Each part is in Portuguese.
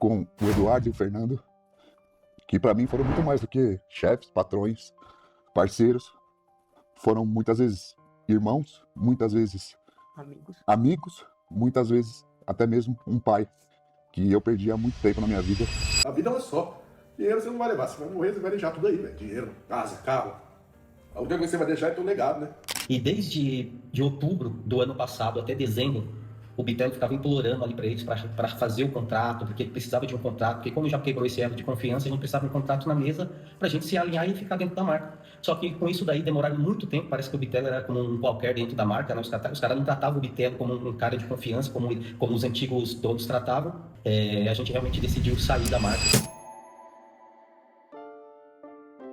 com o Eduardo e o Fernando, que para mim foram muito mais do que chefes, patrões, parceiros. Foram muitas vezes irmãos, muitas vezes amigos, muitas vezes até mesmo um pai, que eu perdi há muito tempo na minha vida. A vida é uma só. Dinheiro você não vai levar, você vai morrer, você vai deixar tudo aí, velho. Dinheiro, casa, carro. A única coisa que você vai deixar é teu legado, né? E desde outubro do ano passado até dezembro, o Bitelo ficava implorando ali para eles para fazer o contrato, porque ele precisava de um contrato, porque como já quebrou esse elo de confiança, a gente precisava de um contrato na mesa para a gente se alinhar e ficar dentro da marca. Só que com isso daí demoraram muito tempo, parece que o Bitelo era como um qualquer dentro da marca, né? Os caras não tratavam o Bitelo como um cara de confiança, como os antigos donos tratavam. A gente realmente decidiu sair da marca.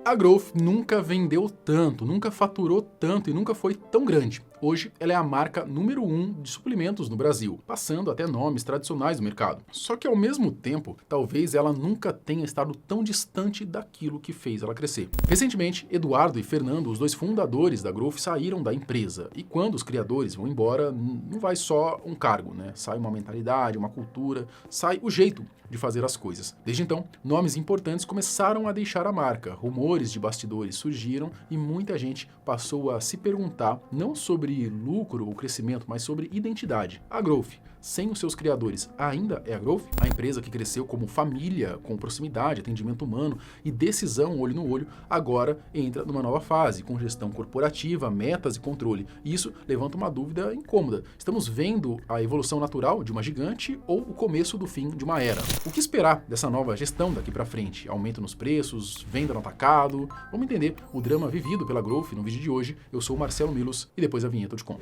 A Growth nunca vendeu tanto, nunca faturou tanto e nunca foi tão grande. Hoje, ela é a marca número 1 de suplementos no Brasil, passando até nomes tradicionais do mercado. Só que, ao mesmo tempo, talvez ela nunca tenha estado tão distante daquilo que fez ela crescer. Recentemente, Eduardo e Fernando, os dois fundadores da Growth, saíram da empresa. E quando os criadores vão embora, não vai só um cargo, né? Sai uma mentalidade, uma cultura, sai o jeito de fazer as coisas. Desde então, nomes importantes começaram a deixar a marca, rumores de bastidores surgiram e muita gente passou a se perguntar não sobre lucro ou crescimento, mas sobre identidade. A Growth, sem os seus criadores, ainda é a Growth? A empresa que cresceu como família, com proximidade, atendimento humano e decisão olho no olho, agora entra numa nova fase, com gestão corporativa, metas e controle. E isso levanta uma dúvida incômoda. Estamos vendo a evolução natural de uma gigante ou o começo do fim de uma era? O que esperar dessa nova gestão daqui para frente? Aumento nos preços, venda no atacado? Vamos entender o drama vivido pela Growth no vídeo de hoje. Eu sou o Marcelo Milos e depois a vinheta eu te conto.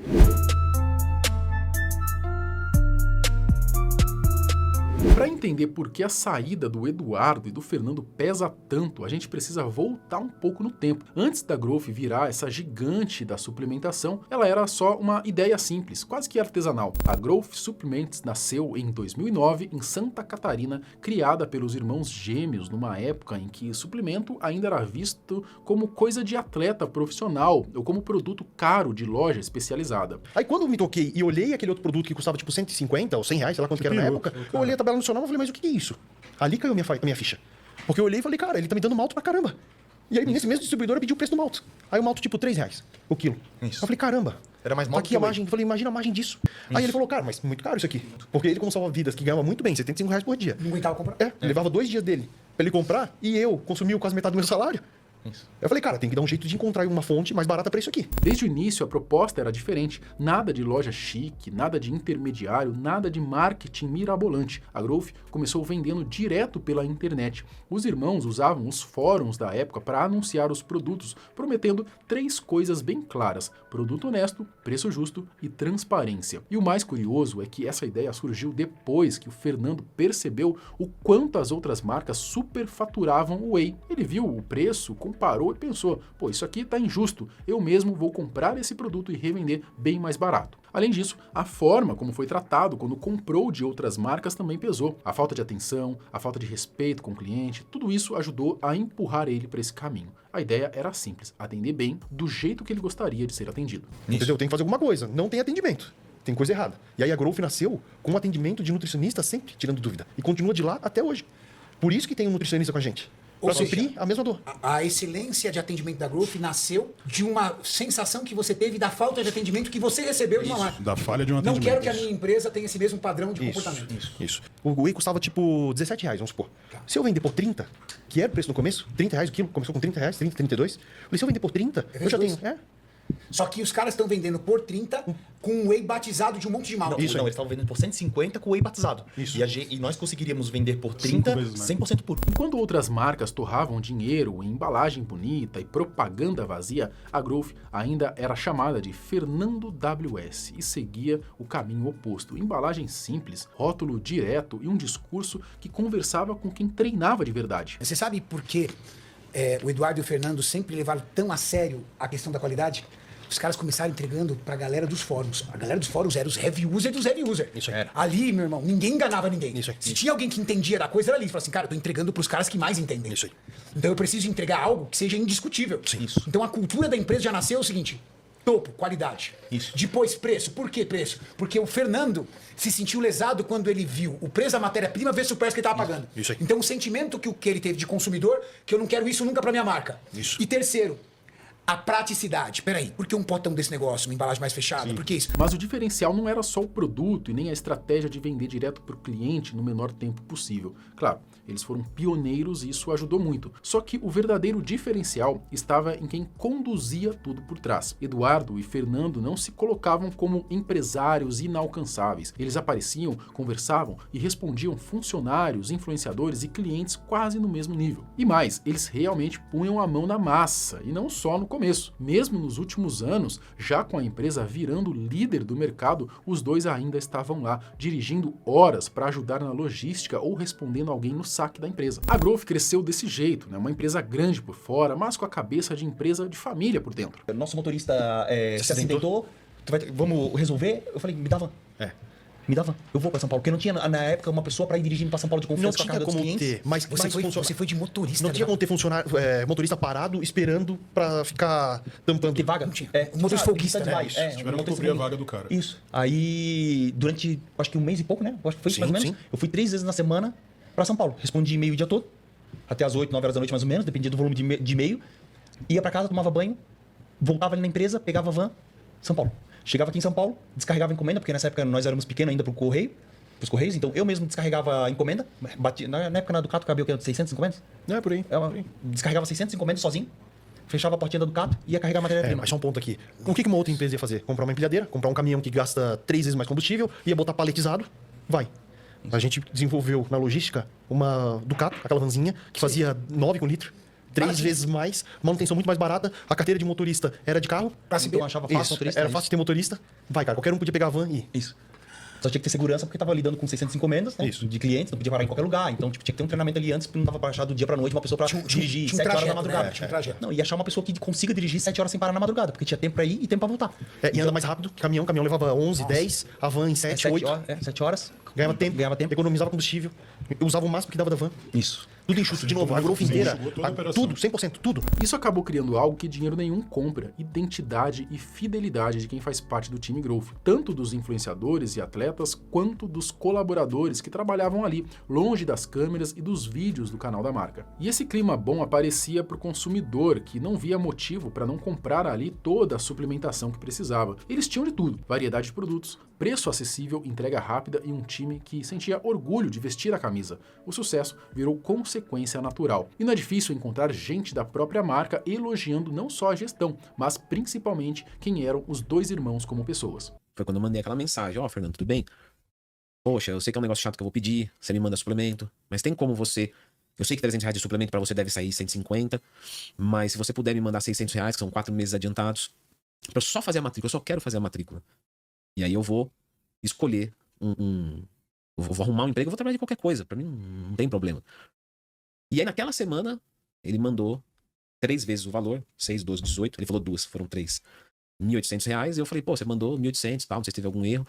Para entender por que a saída do Eduardo e do Fernando pesa tanto, a gente precisa voltar um pouco no tempo. Antes da Growth virar essa gigante da suplementação, ela era só uma ideia simples, quase que artesanal. A Growth Supplements nasceu em 2009 em Santa Catarina, criada pelos irmãos gêmeos numa época em que suplemento ainda era visto como coisa de atleta profissional ou como produto caro de loja especializada. Aí quando eu me toquei e olhei aquele outro produto que custava tipo 150 ou 100 reais, sei lá quanto que era na época, eu olhei a tabela nutricional e falei, mas o que é isso? Ali caiu a minha ficha. Porque eu olhei e falei, cara, ele tá me dando malto pra caramba. E aí nesse mesmo distribuidor pediu o preço do malto. Aí o malto tipo 3 reais o quilo. Isso. Eu falei, caramba. Era mais malto aqui a margem. Eu falei, imagina a margem disso. Aí ele falou, cara, mas muito caro isso aqui. Porque ele, como salva-vidas, que ganhava muito bem, 75 reais por dia. Não aguentava comprar? Levava 2 dias dele pra ele comprar e eu consumi quase metade do meu salário. Isso. Eu falei, cara, tem que dar um jeito de encontrar uma fonte mais barata para isso aqui. Desde o início, a proposta era diferente. Nada de loja chique, nada de intermediário, nada de marketing mirabolante. A Growth começou vendendo direto pela internet. Os irmãos usavam os fóruns da época para anunciar os produtos, prometendo 3 coisas bem claras: produto honesto, preço justo e transparência. E o mais curioso é que essa ideia surgiu depois que o Fernando percebeu o quanto as outras marcas superfaturavam o whey. Ele viu o preço, comparou e pensou, pô, isso aqui tá injusto, eu mesmo vou comprar esse produto e revender bem mais barato. Além disso, a forma como foi tratado quando comprou de outras marcas também pesou. A falta de atenção, a falta de respeito com o cliente, tudo isso ajudou a empurrar ele para esse caminho. A ideia era simples, atender bem do jeito que ele gostaria de ser atendido. Entendeu? Tem que fazer alguma coisa, não tem atendimento. Tem coisa errada. E aí a Growth nasceu com um atendimento de nutricionista sempre tirando dúvida. E continua de lá até hoje. Por isso que tem um nutricionista com a gente. Para suprir a mesma dor. A excelência de atendimento da Growth nasceu de uma sensação que você teve da falta de atendimento que você recebeu de uma marca. Da falha de um atendimento. Não quero que a minha empresa tenha esse mesmo padrão de comportamento. Isso. O whey custava tipo 17 reais, vamos supor. Se eu vender por 30, que era o preço no começo, 30 reais o quilo, começou com 30 reais, 30, 32. Falei, se eu vender por 30, eu já tenho... Só que os caras estão vendendo por 30 com um whey batizado de um monte de mal. Não, eles estavam vendendo por 150 com o whey batizado. Isso. E nós conseguiríamos vender por 30, 100% puro. Enquanto outras marcas torravam dinheiro em embalagem bonita e propaganda vazia, a Growth ainda era chamada de Fernando WS e seguia o caminho oposto. Embalagem simples, rótulo direto e um discurso que conversava com quem treinava de verdade. Você sabe por que o Eduardo e o Fernando sempre levaram tão a sério a questão da qualidade? Os caras começaram entregando pra galera dos fóruns. A galera dos fóruns era os heavy user dos heavy user. Isso aí. Ali, meu irmão, ninguém enganava ninguém. Isso aí. Se tinha alguém que entendia da coisa, era ali. Você fala assim, cara, eu tô entregando pros caras que mais entendem. Isso aí. Então eu preciso entregar algo que seja indiscutível. Sim. Isso. Então a cultura da empresa já nasceu o seguinte: Topo, qualidade. Isso. Depois, preço. Por que preço? Porque o Fernando se sentiu lesado quando ele viu o preço da matéria-prima versus o preço que ele estava pagando. Isso aí. Então, o sentimento que ele teve de consumidor, que eu não quero isso nunca para minha marca. Isso. E terceiro, a praticidade. Peraí, por que um potão desse negócio, uma embalagem mais fechada? Por que isso? Mas o diferencial não era só o produto e nem a estratégia de vender direto para o cliente no menor tempo possível. Claro, eles foram pioneiros e isso ajudou muito. Só que o verdadeiro diferencial estava em quem conduzia tudo por trás. Eduardo e Fernando não se colocavam como empresários inalcançáveis. Eles apareciam, conversavam e respondiam funcionários, influenciadores e clientes quase no mesmo nível. E mais, eles realmente punham a mão na massa, e não só no começo. Mesmo nos últimos anos, já com a empresa virando líder do mercado, os dois ainda estavam lá, dirigindo horas para ajudar na logística ou respondendo alguém no saque da empresa. A Growth cresceu desse jeito, né? Uma empresa grande por fora, mas com a cabeça de empresa de família por dentro. Nosso motorista se acidentou, vamos resolver? Eu falei, me dá van. Me dá van. Eu vou pra São Paulo. Porque não tinha, na época, uma pessoa pra ir dirigindo pra São Paulo de confiança Não com a carga tinha dos como clientes. ter, mas Você foi de motorista. não tinha como ter motorista parado, esperando pra ficar tampando. Ter vaga. Não tinha. O motorista folguista, né? Isso. Tiveram que cobrir a vaga do cara. Isso. Aí, durante, acho que um mês e pouco, né? Acho que foi isso, Sim, mais ou menos. sim. Eu fui 3 vezes na semana pra São Paulo. Respondi e-mail o dia todo. Até as 8, 9 horas da noite, mais ou menos. Dependia do volume de e-mail. Ia pra casa, tomava banho. Voltava ali na empresa, pegava a van. São Paulo. Chegava aqui em São Paulo, descarregava a encomenda, porque nessa época nós éramos pequenos ainda pro correio. Pros Correios, então eu mesmo descarregava a encomenda. Na época na Ducato cabia o quê? 600 encomendas? É, por aí. Descarregava 600 encomendas sozinho, fechava a portinha da Ducato e ia carregar a matéria-prima. Mas só um ponto aqui. O que uma outra empresa ia fazer? Comprar uma empilhadeira, comprar um caminhão que gasta 3 vezes mais combustível, ia botar paletizado, vai. A gente desenvolveu na logística uma Ducato, aquela vanzinha, que fazia 9 com litro. 3 vezes mais, manutenção muito mais barata, a carteira de motorista era de carro. Então eu achava fácil Isso, motorista. era isso. fácil de ter motorista. Vai, cara, qualquer um podia pegar a van e ir. Isso. Só tinha que ter segurança porque tava lidando com 600 encomendas, né? Isso. De clientes, não podia parar em qualquer lugar. Então, tipo, tinha que ter um treinamento ali antes, porque não dava pra achar do dia pra noite uma pessoa pra dirigir 7 horas na madrugada. Tinha um trajeto. Não, e achar uma pessoa que consiga dirigir 7 horas sem parar na madrugada, porque tinha tempo pra ir e tempo pra voltar. E anda mais rápido. Caminhão levava 11, 10, a van em 7, 8. 7 horas. Ganhava tempo, economizava combustível, usava o máximo que dava da van. Isso. Tudo enxuto, de novo, a Growth inteira, enxugou toda a operação. tudo, 100%, tudo. Isso acabou criando algo que dinheiro nenhum compra: identidade e fidelidade de quem faz parte do time Growth, tanto dos influenciadores e atletas quanto dos colaboradores que trabalhavam ali, longe das câmeras e dos vídeos do canal da marca. E esse clima bom aparecia para o consumidor, que não via motivo para não comprar ali toda a suplementação que precisava. Eles tinham de tudo: variedade de produtos, preço acessível, entrega rápida e um time que sentia orgulho de vestir a camisa. O sucesso virou consequência natural. E não é difícil encontrar gente da própria marca elogiando não só a gestão, mas principalmente quem eram os dois irmãos como pessoas. Foi quando eu mandei aquela mensagem: ó, Fernando, tudo bem? Poxa, eu sei que é um negócio chato que eu vou pedir, você me manda suplemento, mas tem como você... Eu sei que R$300 de suplemento pra você deve sair 150, mas se você puder me mandar R$600, que são 4 meses adiantados, pra eu só fazer a matrícula, eu só quero fazer a matrícula. E aí eu vou escolher eu vou arrumar um emprego, eu vou trabalhar de qualquer coisa, pra mim não tem problema. E aí naquela semana, ele mandou 3 vezes o valor, 6, 12, 18, ele falou 2, foram 3. R$1.800, e eu falei, pô, você mandou 1.800 e tal, não sei se teve algum erro.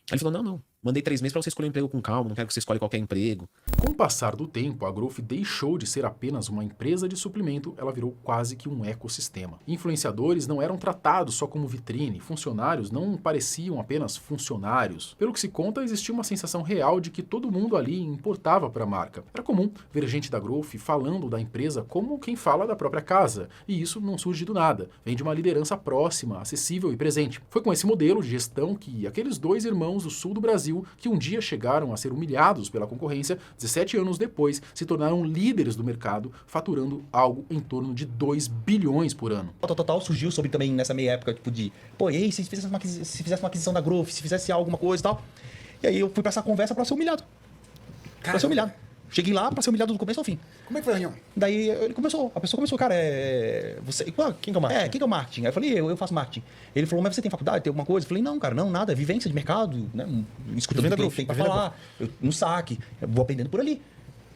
Aí ele falou, não, mandei 3 meses pra você escolher um emprego com calma, não quero que você escolha qualquer emprego. Com o passar do tempo, a Growth deixou de ser apenas uma empresa de suplemento, ela virou quase que um ecossistema. Influenciadores não eram tratados só como vitrine, funcionários não pareciam apenas funcionários. Pelo que se conta, existia uma sensação real de que todo mundo ali importava para a marca. Era comum ver gente da Growth falando da empresa como quem fala da própria casa, e isso não surge do nada, vem de uma liderança próxima, acessível e presente. Foi com esse modelo de gestão que aqueles dois irmãos do sul do Brasil, que um dia chegaram a ser humilhados pela concorrência, 17 anos depois se tornaram líderes do mercado, faturando algo em torno de 2 bilhões por ano. O Total surgiu sobre também nessa meia época, tipo de, pô, e aí, se fizesse uma aquisição da Growth, se fizesse alguma coisa e tal. E aí eu fui pra essa conversa pra ser humilhado. Pra ser humilhado. Cheguei lá pra ser humilhado do começo ao fim. Como é que foi a reunião? Daí a pessoa começou, cara, você... Quem que é o marketing? Quem que é o marketing? Aí eu falei, eu faço marketing. Ele falou, mas você tem faculdade, tem alguma coisa? Eu falei, não, cara, não, nada, é vivência de mercado, né? Escutando o que o cliente tem pra falar, no saque, eu vou aprendendo por ali.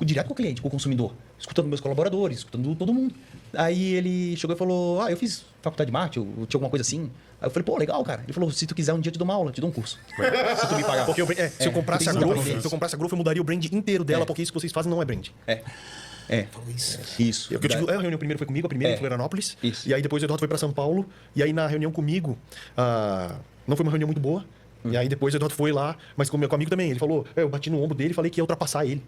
Direto com o cliente, com o consumidor, escutando meus colaboradores, escutando todo mundo. Aí ele chegou e falou, eu fiz faculdade de marketing, eu tinha alguma coisa assim. Aí eu falei, pô, legal, cara. Ele falou, se tu quiser um dia eu te dou uma aula, te dou um curso. Se tu me pagar. Porque se eu comprasse a Growth, eu mudaria o brand inteiro dela, porque isso que vocês fazem não é brand. Falou isso. Isso. Eu tive, a reunião primeiro foi comigo, a primeira em Florianópolis. Isso. E aí depois o Eduardo foi pra São Paulo. E aí na reunião comigo, não foi uma reunião muito boa. E aí depois o Eduardo foi lá, mas com o meu amigo também. Ele falou, eu bati no ombro dele e falei que ia ultrapassar ele.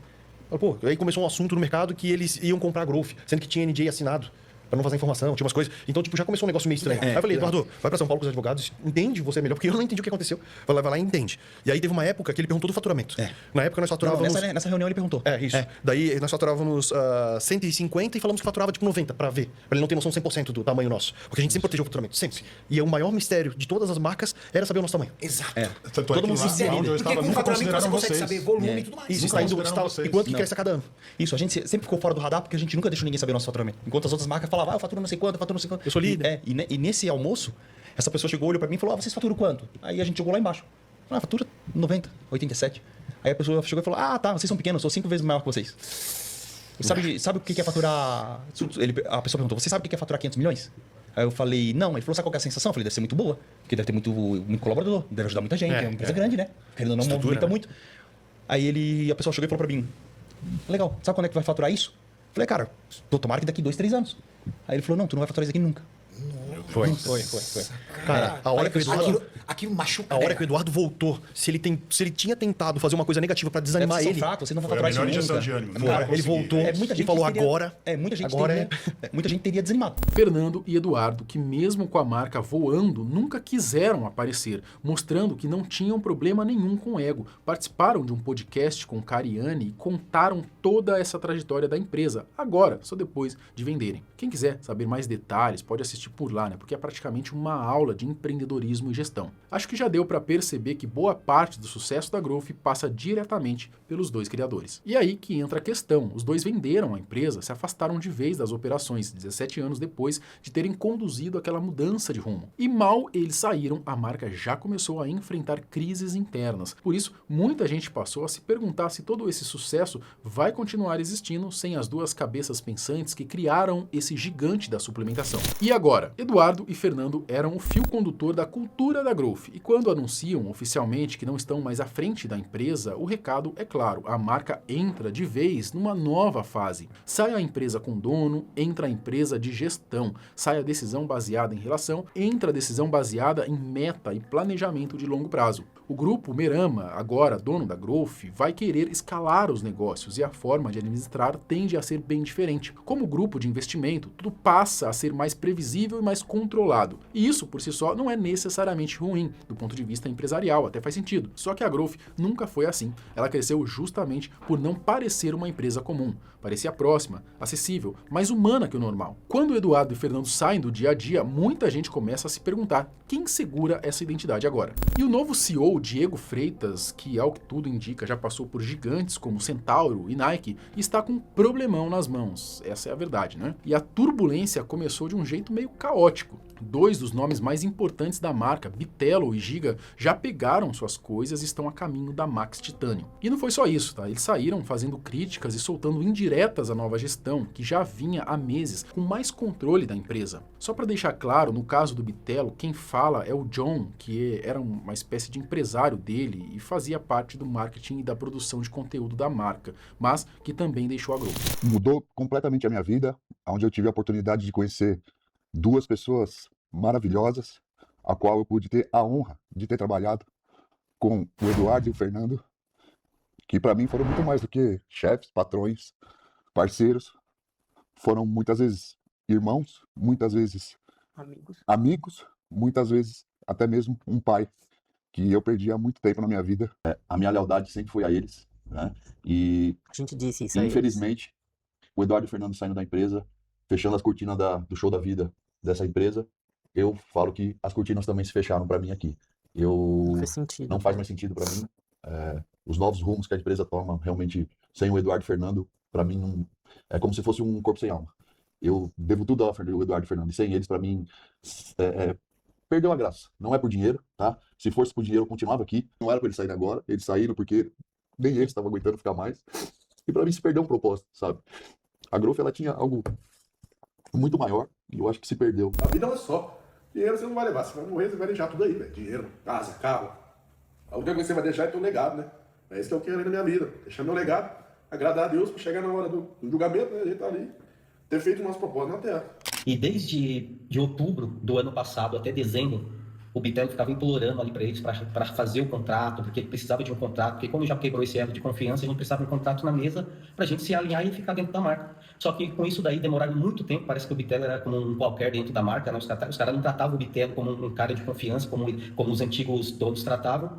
Pô, aí começou um assunto no mercado que eles iam comprar a Growth, sendo que tinha NDA assinado. Pra não vazar informação, tinha umas coisas. Então, tipo, já começou um negócio meio estranho. Aí eu falei, Eduardo, vai pra São Paulo com os advogados, entende você melhor, porque eu não entendi o que aconteceu. Vai lá e entende. E aí teve uma época que ele perguntou do faturamento. Na época nós faturávamos... Nessa reunião ele perguntou. Isso. Daí nós faturávamos 150 e falamos que faturava tipo 90 pra ver. Pra ele não ter noção 100% do tamanho nosso. Porque a gente sempre protegeu o faturamento, sempre. E o maior mistério de todas as marcas era saber o nosso tamanho. Exato. Tanto Todo mundo se Porque insere. com o faturamento você consegue saber volume e tudo mais. Isso, e quanto que cresce a cada ano. Isso, a gente sempre ficou fora do radar porque a gente nunca deixou ninguém saber o nosso faturamento. Enquanto as outras marcas falavam, eu faturo não sei quanto, eu faturo não sei quanto. Eu sou líder. E nesse almoço, essa pessoa chegou, olhou pra mim e falou, vocês faturam quanto? Aí a gente jogou lá embaixo. Fatura 90, 87. Aí a pessoa chegou e falou, tá, vocês são pequenos, eu sou 5 vezes maior que vocês. Sabe o que é faturar... A pessoa perguntou, você sabe o que é faturar 500 milhões? Aí eu falei, não. Ele falou, sabe qual que é a sensação? Eu falei, deve ser muito boa. Porque deve ter muito colaborador, deve ajudar muita gente, é uma empresa grande, né? Querendo ou não, movimenta muito. Aí a pessoa chegou e falou pra mim, legal, sabe quando é que vai faturar isso? Eu falei, cara, tomara que daqui 2, 3 anos. Aí ele falou, não, tu não vai faturar isso aqui nunca. Foi. Cara, a hora que o Eduardo... Aquilo machuca. A hora que o Eduardo voltou, se ele tinha tentado fazer uma coisa negativa pra desanimar ele... Fraco, você não vai faturar isso nunca. injeção de ânimo. Cara, ele voltou e falou agora... Muita gente teria desanimado. Fernando e Eduardo, que mesmo com a marca voando, nunca quiseram aparecer, mostrando que não tinham problema nenhum com o ego. Participaram de um podcast com Cariani e contaram toda essa trajetória da empresa, agora, só depois de venderem. Quem quiser saber mais detalhes, pode assistir por lá, porque é praticamente uma aula de empreendedorismo e gestão. Acho que já deu para perceber que boa parte do sucesso da Growth passa diretamente pelos dois criadores. E aí que entra a questão, os dois venderam a empresa, se afastaram de vez das operações, 17 anos depois de terem conduzido aquela mudança de rumo. E mal eles saíram, a marca já começou a enfrentar crises internas. Por isso, muita gente passou a se perguntar se todo esse sucesso vai continuar existindo sem as duas cabeças pensantes que criaram esse gigante da suplementação. E agora? Eduardo e Fernando eram o fio condutor da cultura da Growth, e quando anunciam oficialmente que não estão mais à frente da empresa, o recado é claro, a marca entra de vez numa nova fase. Sai a empresa com dono, entra a empresa de gestão, sai a decisão baseada em relação, entra a decisão baseada em meta e planejamento de longo prazo. O grupo Merama, agora dono da Growth, vai querer escalar os negócios e a forma de administrar tende a ser bem diferente. Como grupo de investimento, tudo passa a ser mais previsível e mais controlado. E isso, por si só, não é necessariamente ruim, do ponto de vista empresarial, até faz sentido. Só que a Growth nunca foi assim. Ela cresceu justamente por não parecer uma empresa comum. Parecia próxima, acessível, mais humana que o normal. Quando Eduardo e Fernando saem do dia a dia, muita gente começa a se perguntar quem segura essa identidade agora. E o novo CEO, Diego Freitas, que ao que tudo indica já passou por gigantes como Centauro e Nike, está com um problemão nas mãos. Essa é a verdade, né? E a turbulência começou de um jeito meio caótico. Dois dos nomes mais importantes da marca, Bitelo e Giga, já pegaram suas coisas e estão a caminho da Max Titanium. E não foi só isso, tá? Eles saíram fazendo críticas e soltando indiretas à nova gestão, que já vinha há meses com mais controle da empresa. Só para deixar claro, no caso do Bitelo, quem fala é o John, que era uma espécie de empresário dele e fazia parte do marketing e da produção de conteúdo da marca, mas que também deixou a Growth. Mudou completamente a minha vida, onde eu tive a oportunidade de conhecer duas pessoas maravilhosas, a qual eu pude ter a honra de ter trabalhado com o Eduardo e o Fernando, que para mim foram muito mais do que chefes, patrões, parceiros, foram muitas vezes irmãos, muitas vezes amigos, muitas vezes até mesmo um pai, que eu perdi há muito tempo na minha vida. A minha lealdade sempre foi a eles, né? E a gente disse isso infelizmente, o Eduardo e o Fernando saindo da empresa, fechando as cortinas do show da vida dessa empresa, eu falo que as cortinas também se fecharam para mim aqui. Não faz mais sentido para mim. Os novos rumos que a empresa toma, realmente, sem o Eduardo e o Fernando, para mim, não, é como se fosse um corpo sem alma. Eu devo tudo ao Eduardo e o Fernando, e sem eles, para mim, perdeu a graça. Não é por dinheiro, tá? Se fosse por dinheiro, eu continuava aqui. Não era para eles saírem agora, eles saíram porque nem eles estavam aguentando ficar mais. E para mim se perdeu um propósito, sabe? A Growth, ela tinha algo muito maior e eu acho que se perdeu. A vida é uma só. Dinheiro você não vai levar, você vai morrer, você vai deixar tudo aí, velho. Dinheiro, casa, carro. A única coisa que você vai deixar é teu legado, né? É isso que eu quero aí na minha vida, deixar meu legado. agradar a Deus, para chegar na hora do julgamento, né, a gente tá ali, ter feito umas propostas na terra. E desde de outubro do ano passado até dezembro, o Bitelo ficava implorando ali para eles para fazer o contrato, porque ele precisava de um contrato, porque como já quebrou esse elo de confiança, a gente precisava de um contrato na mesa para a gente se alinhar e ficar dentro da marca. Só que com isso daí demoraram muito tempo, parece que o Bitelo era como um qualquer dentro da marca, né? Os caras não tratavam o Bitelo como um cara de confiança, como os antigos donos tratavam.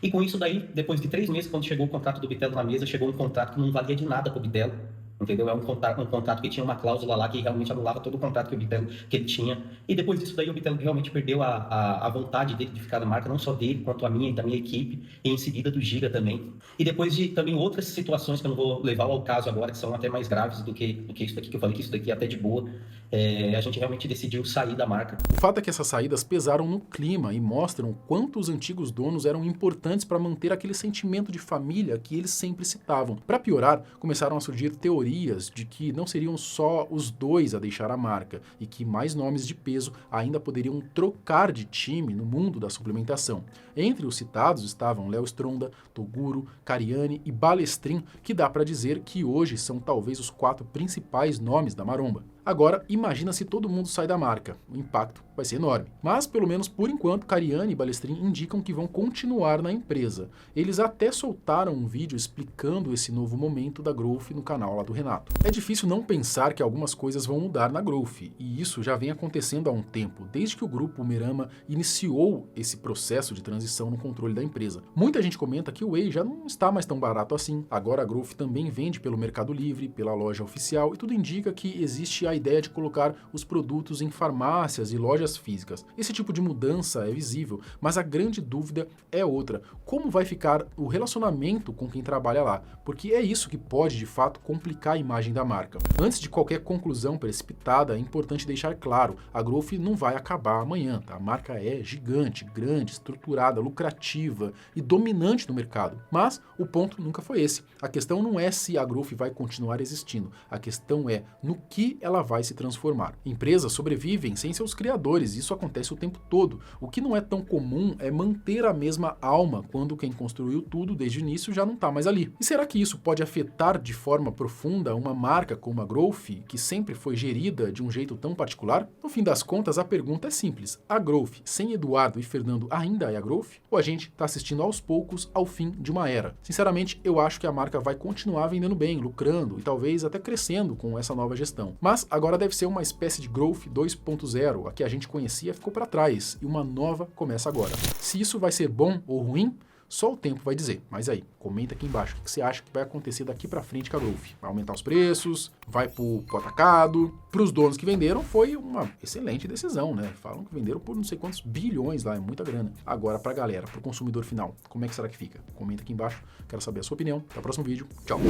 E com isso daí, depois de 3 meses, quando chegou o contrato do Bitelo na mesa, chegou um contrato que não valia de nada para o Bitelo. Entendeu? É um contrato que tinha uma cláusula lá que realmente anulava todo o contrato que ele tinha. E depois disso daí o Bitelo realmente perdeu a vontade dele de ficar na marca, não só dele, quanto a minha e da minha equipe, e em seguida do Giga também. E depois de também outras situações que eu não vou levar ao caso agora, que são até mais graves do que isso daqui, que eu falei que isso daqui é até de boa, a gente realmente decidiu sair da marca. O fato é que essas saídas pesaram no clima e mostram quanto os antigos donos eram importantes para manter aquele sentimento de família que eles sempre citavam. Para piorar, começaram a surgir teorias de que não seriam só os dois a deixar a marca e que mais nomes de peso ainda poderiam trocar de time no mundo da suplementação. Entre os citados estavam Léo Stronda, Toguro, Cariani e Balestrin, que dá para dizer que hoje são talvez os 4 principais nomes da maromba. Agora, imagina se todo mundo sai da marca. O impacto vai ser enorme. Mas, pelo menos por enquanto, Cariani e Balestrin indicam que vão continuar na empresa. Eles até soltaram um vídeo explicando esse novo momento da Growth no canal lá do Renato. É difícil não pensar que algumas coisas vão mudar na Growth, e isso já vem acontecendo há um tempo, desde que o grupo Umerama iniciou esse processo de transição no controle da empresa. Muita gente comenta que o Whey já não está mais tão barato assim. Agora a Growth também vende pelo Mercado Livre, pela loja oficial, e tudo indica que existe a ideia de colocar os produtos em farmácias e lojas físicas. Esse tipo de mudança é visível, mas a grande dúvida é outra: como vai ficar o relacionamento com quem trabalha lá? Porque é isso que pode, de fato, complicar a imagem da marca. Antes de qualquer conclusão precipitada, é importante deixar claro, a Growth não vai acabar amanhã, tá? A marca é gigante, grande, estruturada, lucrativa e dominante no mercado. Mas o ponto nunca foi esse. A questão não é se a Growth vai continuar existindo, a questão é no que ela vai se transformar. Empresas sobrevivem sem seus criadores, isso acontece o tempo todo. O que não é tão comum é manter a mesma alma quando quem construiu tudo desde o início já não está mais ali. E será que isso pode afetar de forma profunda uma marca como a Growth, que sempre foi gerida de um jeito tão particular? No fim das contas, a pergunta é simples: a Growth sem Eduardo e Fernando ainda é a Growth? Ou a gente está assistindo aos poucos ao fim de uma era? Sinceramente, eu acho que a marca vai continuar vendendo bem, lucrando e talvez até crescendo com essa nova gestão. Mas agora deve ser uma espécie de Growth 2.0, a que a gente conhecia ficou para trás e uma nova começa agora. Se isso vai ser bom ou ruim, só o tempo vai dizer. Mas aí, comenta aqui embaixo o que você acha que vai acontecer daqui para frente com a Growth. Vai aumentar os preços? Vai pro atacado? Para os donos que venderam foi uma excelente decisão, né? Falam que venderam por não sei quantos bilhões lá, é muita grana. Agora para a galera, para o consumidor final, como é que será que fica? Comenta aqui embaixo, quero saber a sua opinião. Até o próximo vídeo. Tchau!